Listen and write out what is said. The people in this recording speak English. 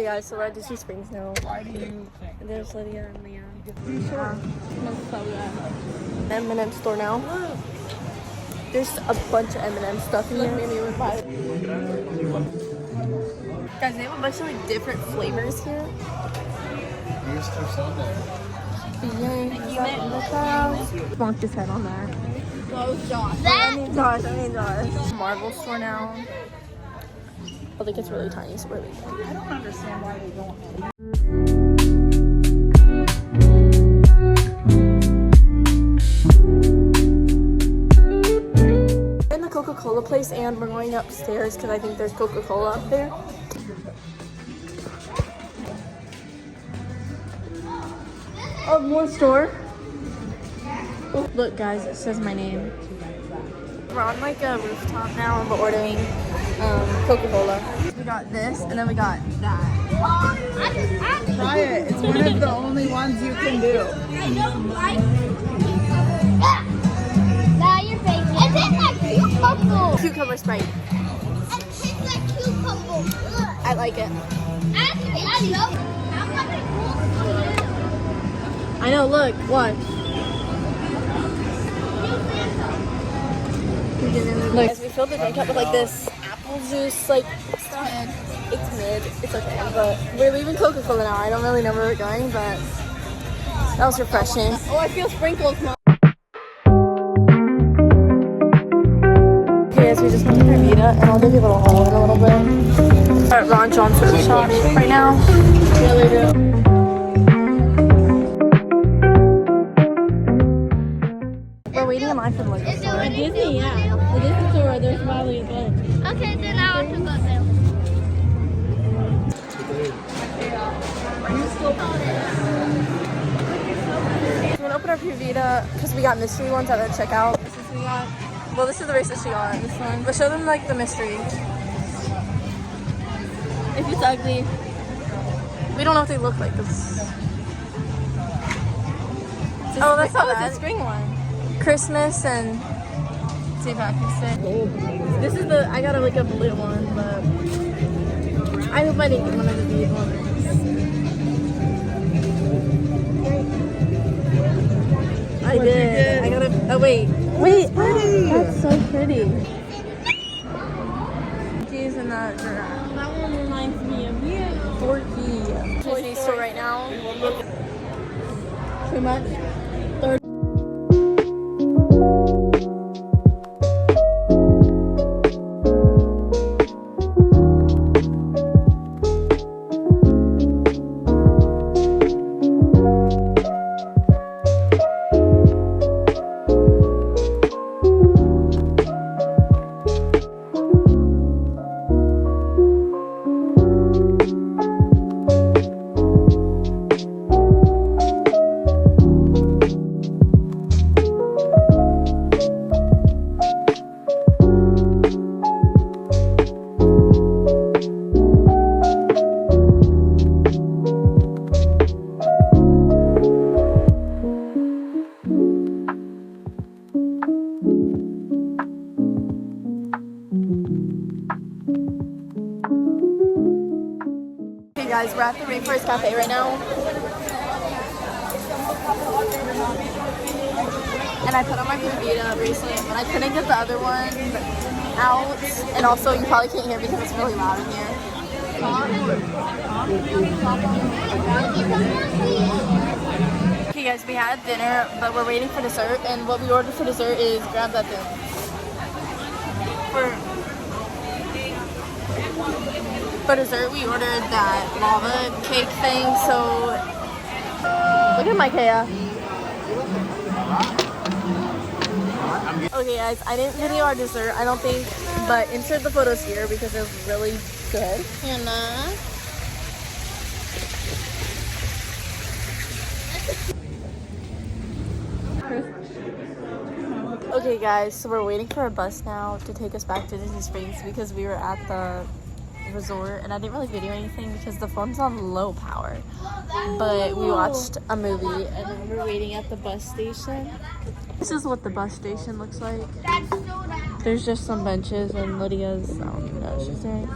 Okay guys, so we're at Disney Springs now. Why do you think? There's Lydia and Leah. You sure? M&M store now. There's a bunch of M&M stuff in here. Maybe we'll buy it. Guys, they have a bunch of like different flavors here. Easter Sunday. Bonk his head on that. Josh. I mean Josh. Marvel store now. I think it's really tiny, so we're leaving. I don't understand why they don't. We're in the Coca-Cola place and we're going upstairs because I think there's Coca-Cola up there. Oh, more store. Look guys, it says my name. We're on like a rooftop now and we're ordering Coca-Cola. We got this and then we got that. Try it. It's one of the only ones you can do. I don't like it. Now your face. It tastes like cucumber. Cucumber Sprite. It tastes like cucumber. I like it. Actually, I love it. I know, look, watch. Look, guys, we filled the drink up with like this apple juice, like stuff. It's mid, it's okay, but we're leaving Coca-Cola now. I don't really know where we're going, but that was refreshing. Oh, I feel sprinkles, Mom. Okay, guys, we just went to Provita, and I'll give you a little haul in a little bit. We're at Ron John's Surf Shop right now. Yeah, we do. We're waiting in line for the liquor store. Disney, yeah. The Disney store, there's Miley as well. Okay, then I want to go there. I'm gonna open our Provita because we got mystery ones at the checkout. This is we got. Well, this is the racist she got. This one. But show them like the mystery. If it's ugly. We don't know what they look like. Oh, that's not bad. It's a spring one. Christmas and. See if I can say. This is the. I got like a blue one, but I hope I didn't get one of these ones. I did. I got a. Oh wait. Wait. That's so pretty. Monkeys and that giraffe. That one reminds me of you. Forky. Disney store right now. Too much? Guys, we're at the Rainforest Cafe right now. And I put on my Provita bracelet, but I couldn't get the other one out. And also, you probably can't hear because it's really loud in here. Okay guys, we had dinner, but we're waiting for dessert. And what we ordered for dessert is grab that thing. For dessert, we ordered that lava cake thing, so look at my Kaya. Okay guys, I didn't video our dessert, I don't think, but insert the photos here because it was really good. Hannah. Okay guys, so we're waiting for a bus now to take us back to Disney Springs because we were at the resort and I didn't really video anything because the phone's on low power, but we watched a movie and then we're waiting at the bus station. This is what the bus station looks like. There's just some benches and Lydia's, I don't even know what she's doing.